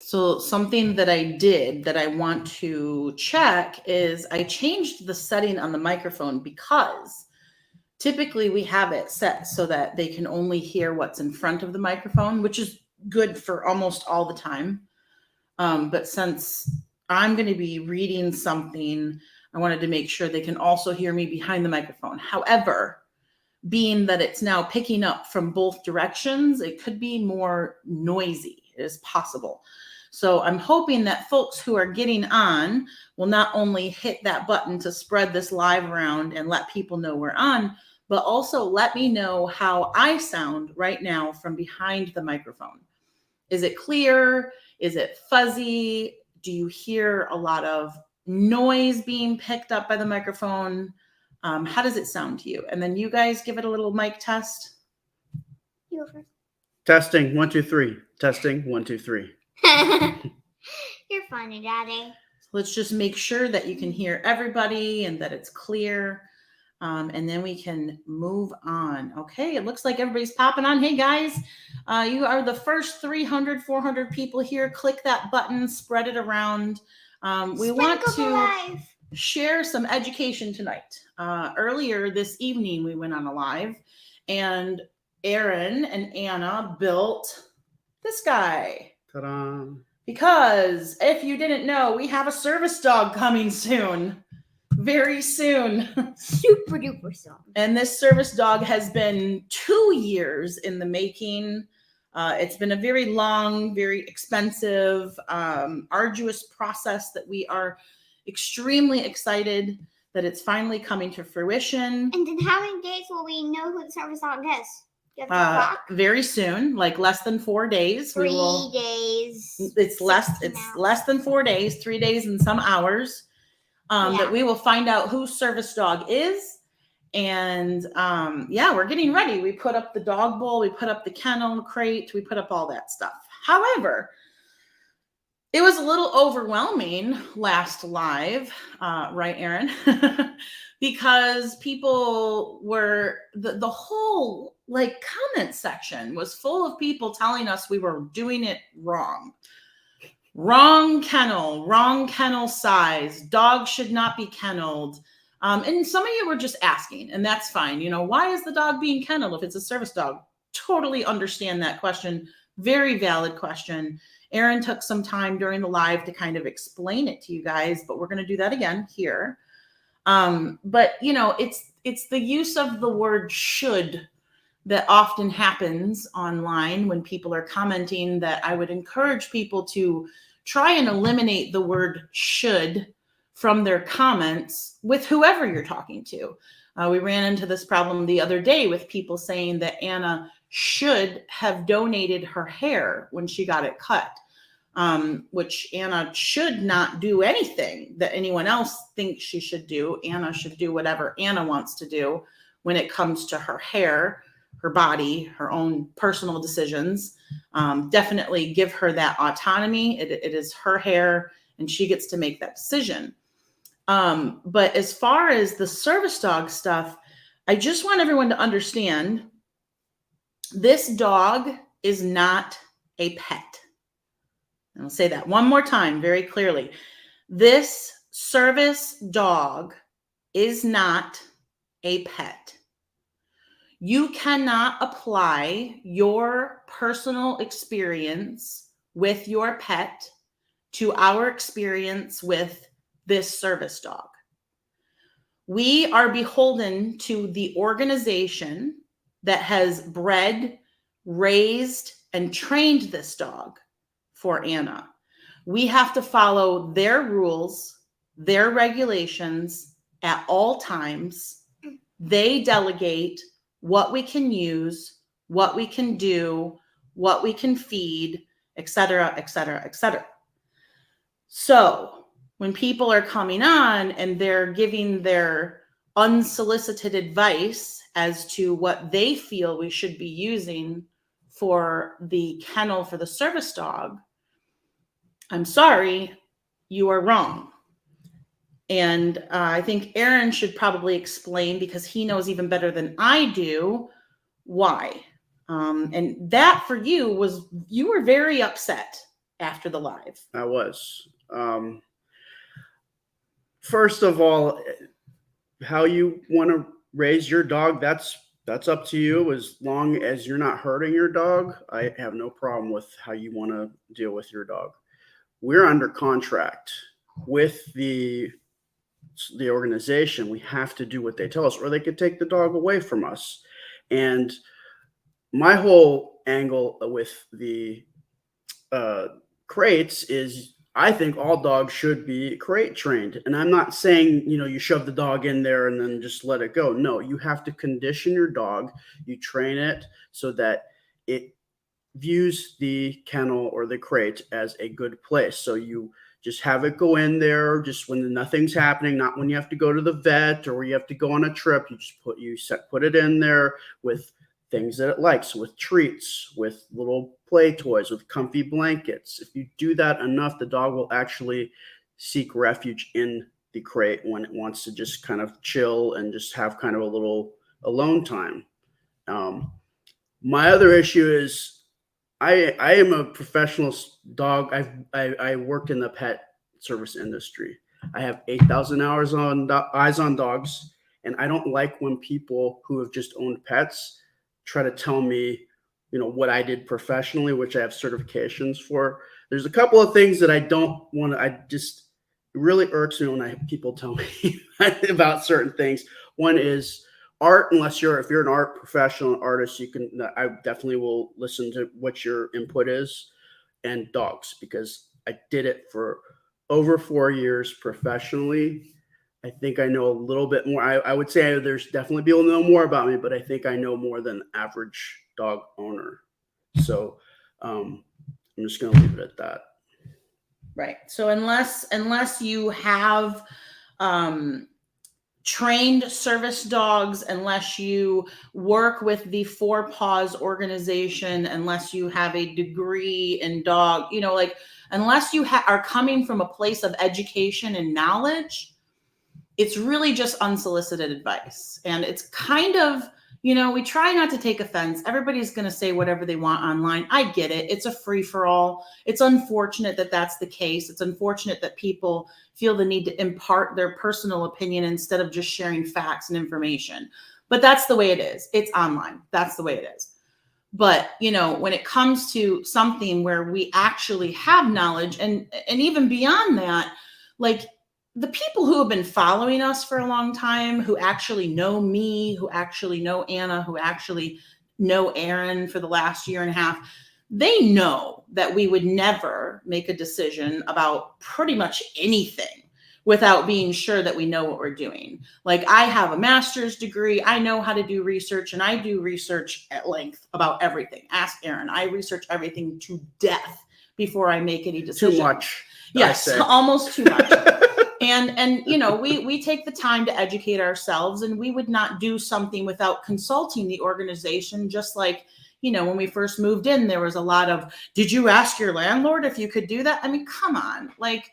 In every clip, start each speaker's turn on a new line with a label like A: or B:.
A: So something that I did that I want to check is I changed the setting on the microphone because typically we have it set so that they can only hear what's in front of the microphone, which is good for almost all the time. But since I'm going to be reading something, I wanted to make sure they can also hear me behind the microphone. However, being that it's now picking up from both directions, it could be more noisy as possible. So I'm hoping that folks who are getting on will not only hit that button to spread this live around and let people know we're on, but also let me know how I sound right now from behind the microphone. Is it clear? Is it fuzzy? Do you hear a lot of noise being picked up by the microphone? How does it sound to you? And then you guys give it a little mic test.
B: You go first.
C: Testing 1 2 3. Testing 1 2 3.
B: You're funny, Daddy.
A: Let's just make sure that you can hear everybody and that it's clear. And then we can move on. Okay, it looks like everybody's popping on. Hey guys, you are the first 300, 400 people here. Click that button, spread it around. We want to share some education tonight. Earlier this evening, we went on a live, and Aaron and Anna built this guy.
C: Ta-da.
A: Because if you didn't know, we have a service dog coming soon. Very soon.
B: Super duper soon.
A: And this service dog has been 2 years in the making. It's been a very long, very expensive, arduous process that we are extremely excited that it's finally coming to fruition.
B: And then how many days will we know who the service dog is? You have to clock?
A: Very soon, like less than 4 days.
B: 3 days.
A: It's less than 4 days, 3 days and some hours. That we will find out who service dog is. And we're getting ready. We put up the dog bowl, we put up the kennel crate, we put up all that stuff. However, it was a little overwhelming last live, right, Aaron? Because people were, the whole like comment section was full of people telling us we were doing it wrong. Wrong kennel size, dog should not be kenneled. And some of you were just asking, and that's fine. You know, why is the dog being kenneled if it's a service dog? Totally understand that question. Very valid question. Aaron took some time during the live to kind of explain it to you guys, but we're going to do that again here. But you know, it's the use of the word should that often happens online when people are commenting, that I would encourage people to try and eliminate the word should from their comments with whoever you're talking to. We ran into this problem the other day with people saying that Anna should have donated her hair when she got it cut, which Anna should not do anything that anyone else thinks she should do. Anna should do whatever Anna wants to do when it comes to her hair, her body, her own personal decisions. Definitely give her that autonomy. It is her hair and she gets to make that decision. But as far as the service dog stuff, I just want everyone to understand this dog is not a pet. And I'll say that one more time very clearly. This service dog is not a pet. You cannot apply your personal experience with your pet to our experience with this service dog. We are beholden to the organization that has bred, raised, and trained this dog for Anna. We have to follow their rules, their regulations at all times. They delegate what we can use, what we can do, what we can feed, etc., etc., etc. So when people are coming on and they're giving their unsolicited advice as to what they feel we should be using for the kennel for the service dog, I'm sorry, you are wrong. And I think Aaron should probably explain, because he knows even better than I do, why. And that for you was, you were very upset after the live?
C: I was. First of all, how you want to raise your dog, that's up to you. As long as you're not hurting your dog, I have no problem with how you want to deal with your dog. We're under contract with the organization. We have to do what they tell us, or they could take the dog away from us. And my whole angle with the crates is, I think all dogs should be crate trained. And I'm not saying, you shove the dog in there and then just let it go. No, you have to condition your dog. You train it so that it views the kennel or the crate as a good place. So you just have it go in there just when nothing's happening, not when you have to go to the vet or you have to go on a trip. You just put it in there with things that it likes, with treats, with little play toys, with comfy blankets. If you do that enough, the dog will actually seek refuge in the crate when it wants to just kind of chill and just have kind of a little alone time. My other issue is I am a professional dog. I worked in the pet service industry. I have 8,000 hours on eyes on dogs, and I don't like when people who have just owned pets try to tell me, what I did professionally, which I have certifications for. There's a couple of things that I don't want to. It really irks me when people tell me about certain things. One is art. If you're an art professional, artist, I definitely will listen to what your input is. And dogs, because I did it for over 4 years professionally. I think I know a little bit more. I would say there's definitely people who know more about me, but I think I know more than the average dog owner. So I'm just going to leave it at that.
A: Right. So unless you have trained service dogs, unless you work with the Four Paws organization, unless you have a degree in dog, unless you are coming from a place of education and knowledge, it's really just unsolicited advice. And it's kind of, we try not to take offense. Everybody's going to say whatever they want online. I get it. It's a free for all. It's unfortunate that that's the case. It's unfortunate that people feel the need to impart their personal opinion instead of just sharing facts and information. But that's the way it is. It's online. That's the way it is. But, when it comes to something where we actually have knowledge and even beyond that, like, the people who have been following us for a long time, who actually know me, who actually know Anna, who actually know Aaron for the last year and a half, they know that we would never make a decision about pretty much anything without being sure that we know what we're doing. Like, I have a master's degree. I know how to do research, and I do research at length about everything. Ask Aaron. I research everything to death before I make any decision.
C: Too much.
A: Yes, almost too much. And we take the time to educate ourselves, and we would not do something without consulting the organization. Just like, when we first moved in, there was a lot of, did you ask your landlord if you could do that? I mean, come on, like,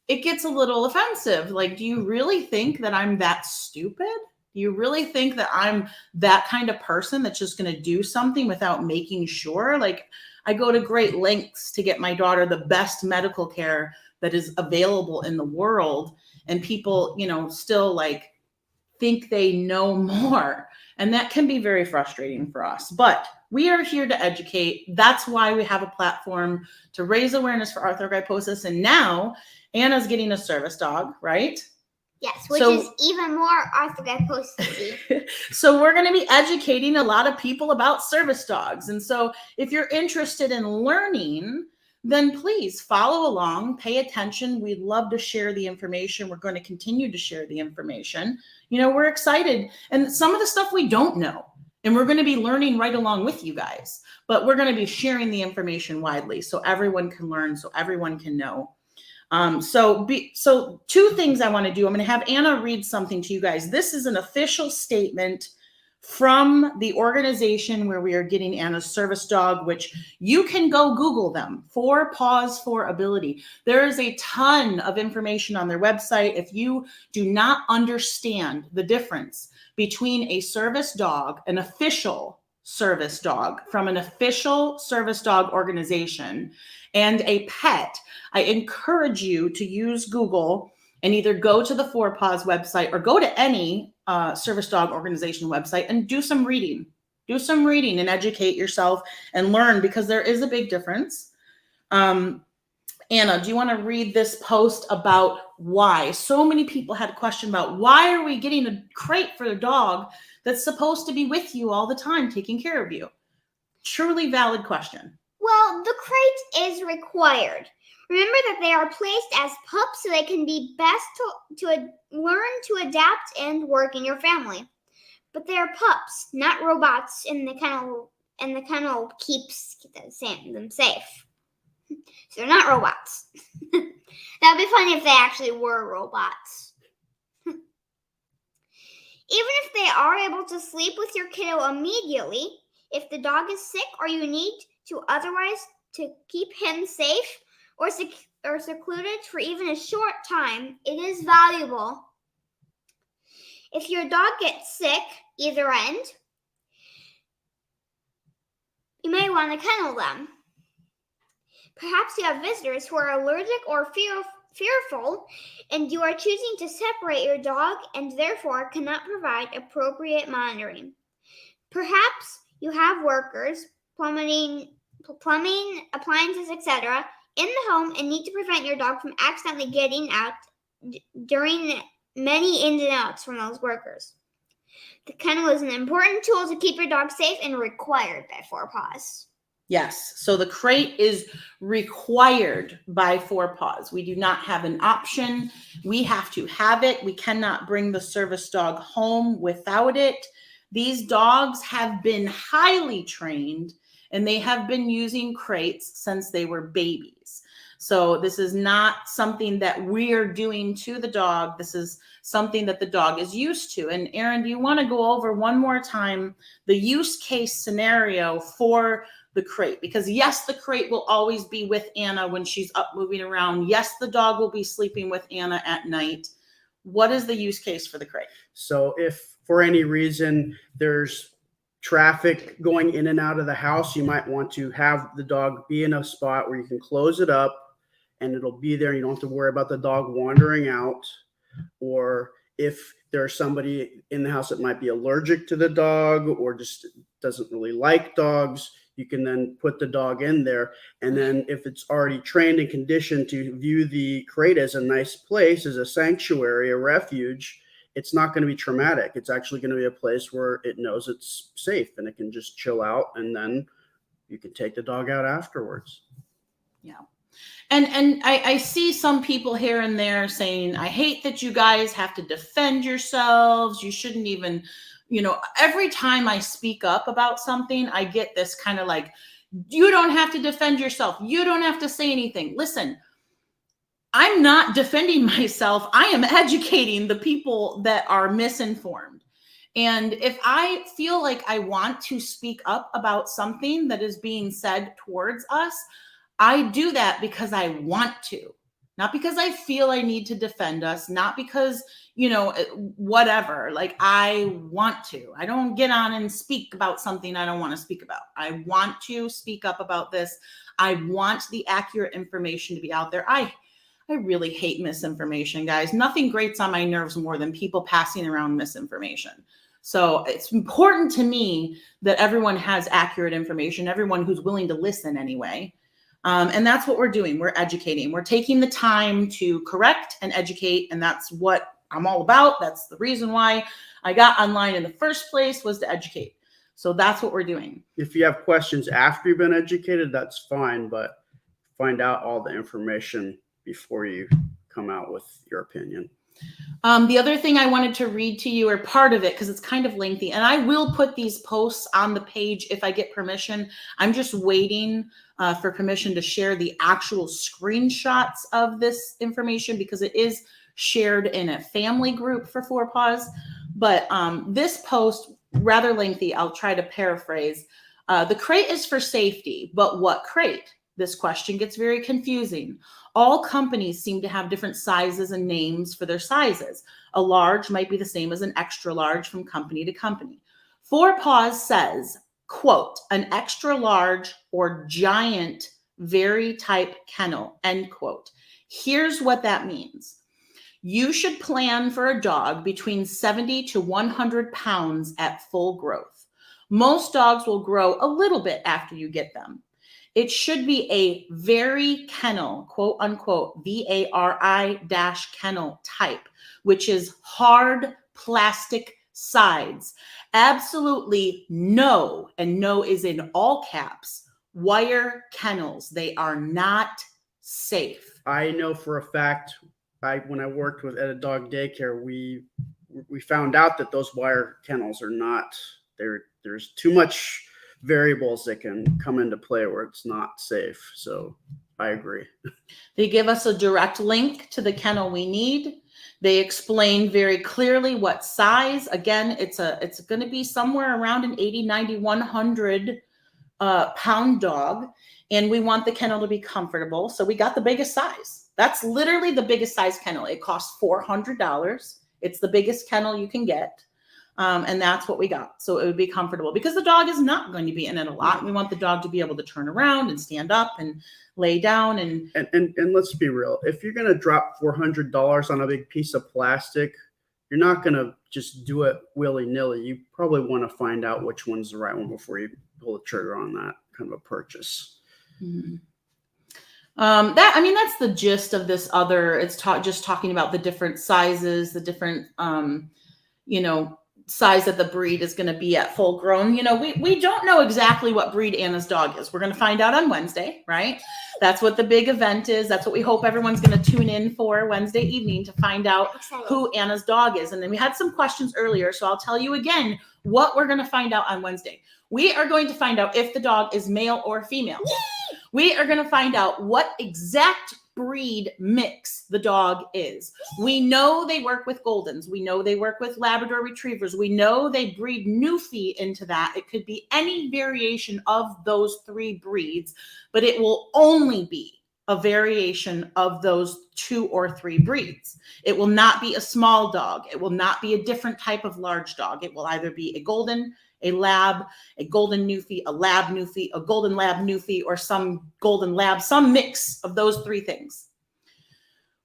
A: it gets a little offensive. Like, do you really think that I'm that stupid? Do you really think that I'm that kind of person that's just going to do something without making sure? Like, I go to great lengths to get my daughter the best medical care that is available in the world. And people, still like think they know more. And that can be very frustrating for us. But we are here to educate. That's why we have a platform to raise awareness for arthrogryposis. And now Anna's getting a service dog, right?
B: Yes, which is even more arthrogryposis.
A: So we're going to be educating a lot of people about service dogs. And so if you're interested in learning, then please follow along, pay attention. We'd love to share the information. We're going to continue to share the information. We're excited. And some of the stuff we don't know, and we're going to be learning right along with you guys, but we're going to be sharing the information widely so everyone can learn, so everyone can know. So two things I want to do. I'm going to have Anna read something to you guys. This is an official statement from the organization where we are getting Anna's service dog, which you can go Google them, Four Paws for Ability. There is a ton of information on their website. If you do not understand the difference between a service dog, an official service dog from an official service dog organization and a pet, I encourage you to use Google and either go to the Four Paws website or go to any service dog organization website and do some reading. Do some reading and educate yourself and learn, because there is a big difference. Anna, do you want to read this post about why? So many people had a question about why are we getting a crate for a dog that's supposed to be with you all the time, taking care of you? Truly valid question.
B: Well, the crate is required. Remember that they are placed as pups so they can be best to learn to adapt and work in your family. But they are pups, not robots, and the kennel keeps them safe. So they're not robots. That'd be funny if they actually were robots. Even if they are able to sleep with your kiddo immediately, if the dog is sick or you need to otherwise to keep him safe or secluded for even a short time, it is valuable. If your dog gets sick, either end, you may want to kennel them. Perhaps you have visitors who are allergic or fearful, and you are choosing to separate your dog and therefore cannot provide appropriate monitoring. Perhaps you have workers, plumbing, appliances, etc. in the home and need to prevent your dog from accidentally getting out during many ins and outs from those workers. The kennel is an important tool to keep your dog safe and required by Four Paws.
A: Yes. So the crate is required by Four Paws. We do not have an option. We have to have it. We cannot bring the service dog home without it. These dogs have been highly trained and they have been using crates since they were babies. So this is not something that we're doing to the dog. This is something that the dog is used to. And Erin, do you want to go over one more time the use case scenario for the crate? Because yes, the crate will always be with Anna when she's up moving around. Yes, the dog will be sleeping with Anna at night. What is the use case for the crate?
C: So if for any reason there's traffic going in and out of the house, you might want to have the dog be in a spot where you can close it up and it'll be there. You don't have to worry about the dog wandering out. Or if there's somebody in the house that might be allergic to the dog or just doesn't really like dogs, you can then put the dog in there. And then if it's already trained and conditioned to view the crate as a nice place, as a sanctuary, a refuge, it's not going to be traumatic. It's actually going to be a place where it knows it's safe and it can just chill out, and then you can take the dog out afterwards.
A: Yeah. And I see some people here and there saying, I hate that you guys have to defend yourselves. You shouldn't even, every time I speak up about something, I get this kind of like, you don't have to defend yourself. You don't have to say anything. Listen, I'm not defending myself. I am educating the people that are misinformed. And if I feel like I want to speak up about something that is being said towards us, I do that because I want to, not because I feel I need to defend us, not because, whatever, like I want to. I don't get on and speak about something I don't want to speak about. I want to speak up about this. I want the accurate information to be out there. I really hate misinformation, guys. Nothing grates on my nerves more than people passing around misinformation. So it's important to me that everyone has accurate information, everyone who's willing to listen anyway. And that's what we're doing. We're educating. We're taking the time to correct and educate. And that's what I'm all about. That's the reason why I got online in the first place, was to educate. So that's what we're doing.
C: If you have questions after you've been educated, that's fine, but find out all the information before you come out with your opinion.
A: The other thing I wanted to read to you, or part of it, because it's kind of lengthy, and I will put these posts on the page if I get permission. I'm just waiting for permission to share the actual screenshots of this information because it is shared in a family group for Four Paws. But this post, rather lengthy, I'll try to paraphrase. The crate is for safety, but what crate? This question gets very confusing. All companies seem to have different sizes and names for their sizes. A large might be the same as an extra large from company to company. Four Paws says quote, an extra large or giant very type kennel, end quote. Here's what that means. You should plan for a dog between 70 to 100 pounds at full growth. Most dogs will grow a little bit after you get them. It should be a very kennel, quote unquote, VARI kennel type, which is hard plastic sides. Absolutely no, and no is in all caps, wire kennels. They are not safe.
C: I know for a fact, when I worked at a dog daycare, we found out that those wire kennels are not, there's too much variables that can come into play where it's not safe. So I agree.
A: They give us a direct link to the kennel we need. They explain very clearly what size. Again, it's going to be somewhere around an 80, 90, 100 pound dog. And we want the kennel to be comfortable. So we got the biggest size. That's literally the biggest size kennel. It costs $400. It's the biggest kennel you can get. And that's what we got. So it would be comfortable because the dog is not going to be in it a lot. We want the dog to be able to turn around and stand up and lay down. And
C: let's be real. If you're going to drop $400 on a big piece of plastic, you're not going to just do it willy-nilly. You probably want to find out which one's the right one before you pull the trigger on that kind of a purchase.
A: Mm-hmm. That's the gist of this other, it's just talking about the different sizes, the different, size that the breed is going to be at full grown. We don't know exactly what breed Anna's dog is. We're going to find out on Wednesday, right? That's what the big event is. That's what we hope everyone's going to tune in for Wednesday evening to find out who Anna's dog is. And then we had some questions earlier. So I'll tell you again what we're going to find out on Wednesday. We are going to find out if the dog is male or female. Yay! We are going to find out what exact breed mix the dog is. We know they work with Goldens. We know they work with Labrador Retrievers. We know they breed Newfie into that. It could be any variation of those three breeds, but it will only be a variation of those 2 or 3 breeds. It will not be a small dog. It will not be a different type of large dog. It will either be a Golden, a Lab, a Golden Newfie, a Lab Newfie, a Golden Lab Newfie, or some Golden Lab, some mix of those 3 things.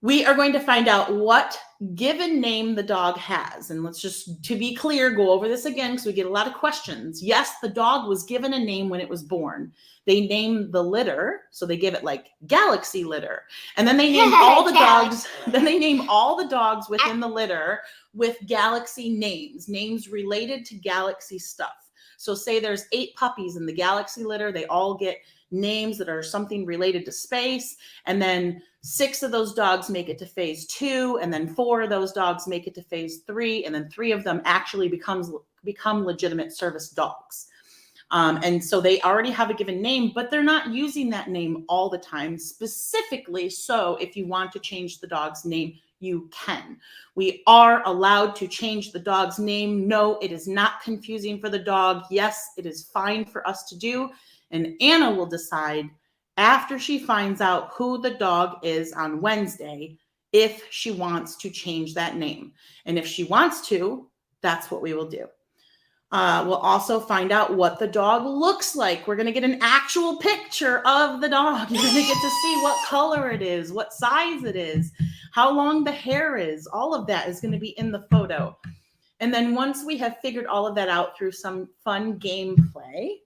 A: We are going to find out what given name the dog has. And let's just, to be clear, go over this again because we get a lot of questions. Yes, the dog was given a name when it was born. They named the litter, so they give it like Galaxy litter. And then they named all the dogs, then they name all the dogs within the litter with Galaxy names related to Galaxy stuff. So say there's 8 puppies in the Galaxy litter, they all get names that are something related to space. And then 6 of those dogs make it to phase 2. And then 4 of those dogs make it to phase 3. And then 3 of them actually become legitimate service dogs. And so they already have a given name, but they're not using that name all the time specifically. So if you want to change the dog's name, you can. We are allowed to change the dog's name. No, it is not confusing for the dog. Yes, it is fine for us to do. And Anna will decide after she finds out who the dog is on Wednesday, if she wants to change that name. And if she wants to, that's what we will do. We'll also find out what the dog looks like. We're going to get an actual picture of the dog. You're going to get to see what color it is, what size it is, how long the hair is. All of that is going to be in the photo. And then once we have figured all of that out through some fun gameplay,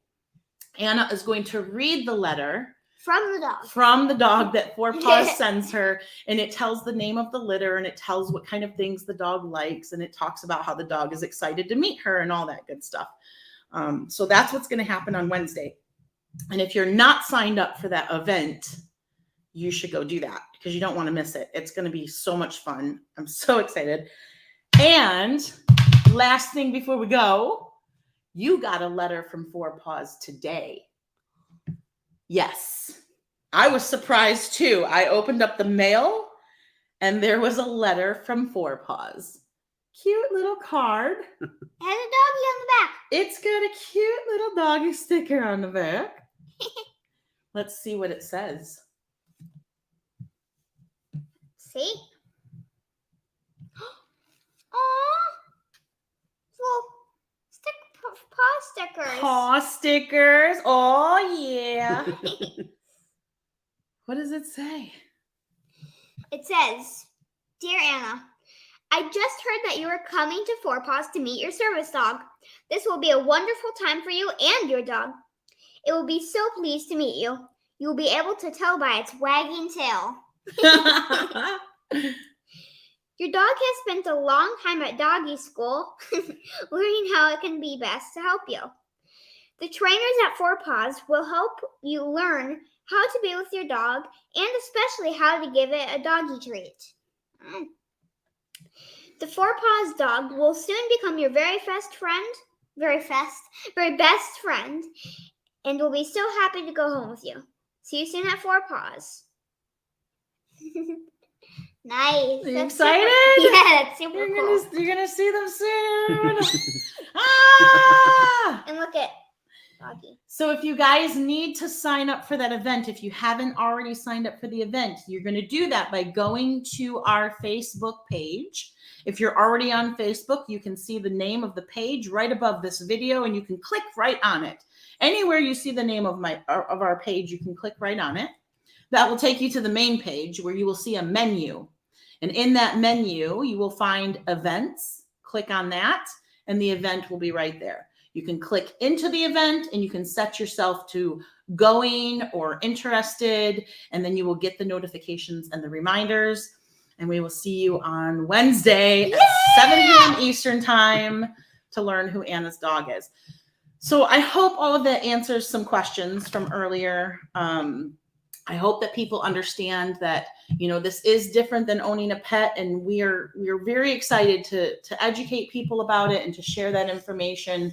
A: Anna is going to read the letter from the dog that Four Paws sends her, and it tells the name of the litter, and it tells what kind of things the dog likes, and it talks about how the dog is excited to meet her and all that good stuff. So that's what's going to happen on Wednesday. And if you're not signed up for that event, you should go do that because you don't want to miss it. It's going to be so much fun. I'm so excited. And last thing before we go, you got a letter from Four Paws today. Yes, I was surprised too. I opened up the mail and there was a letter from Four Paws. Cute little card.
B: And a doggy on the back.
A: It's got a cute little doggy sticker on the back. Let's see what it says.
B: See? Aww. Well, paw stickers.
A: Paw stickers. Oh, yeah. What does it say?
B: It says, Dear Anna, I just heard that you are coming to Four Paws to meet your service dog. This will be a wonderful time for you and your dog. It will be so pleased to meet you. You will be able to tell by its wagging tail. Your dog has spent a long time at doggy school, learning how it can be best to help you. The trainers at Four Paws will help you learn how to be with your dog and especially how to give it a doggy treat. The Four Paws dog will soon become your very best friend, and will be so happy to go home with you. See you soon at Four Paws. Nice.
A: Are you
B: That's
A: excited?
B: Super, yeah, that's super cool.
A: You're gonna see them soon. Ah!
B: And look at doggy.
A: So if you guys need to sign up for that event, if you haven't already signed up for the event, you're going to do that by going to our Facebook page. If you're already on Facebook, you can see the name of the page right above this video, and you can click right on it. Anywhere you see the name of our page, you can click right on it. That will take you to the main page where you will see a menu. And in that menu, you will find events. Click on that, and the event will be right there. You can click into the event, and you can set yourself to going or interested, and then you will get the notifications and the reminders. And we will see you on Wednesday at 7 p.m. Eastern time to learn who Anna's dog is. So I hope all of that answers some questions from earlier. I hope that people understand that, you know, this is different than owning a pet, and we're very excited to educate people about it and to share that information.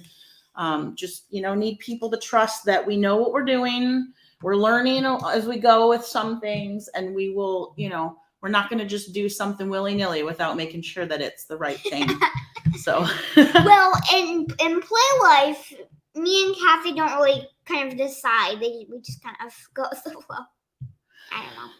A: Just, you know, need people to trust that we know what we're doing. We're learning as we go with some things, and we will, you know, we're not going to just do something willy-nilly without making sure that it's the right thing. So,
B: Well, in play life, me and Kathy don't really kind of decide. We just kind of go with the flow. I don't know.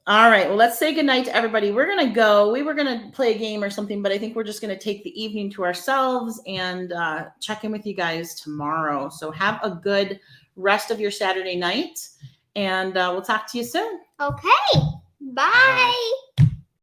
A: all right. Well, let's say goodnight to everybody. We're going to go. We were going to play a game or something, but I think we're just going to take the evening to ourselves and check in with you guys tomorrow. So have a good rest of your Saturday night, and we'll talk to you soon.
B: Okay. Bye.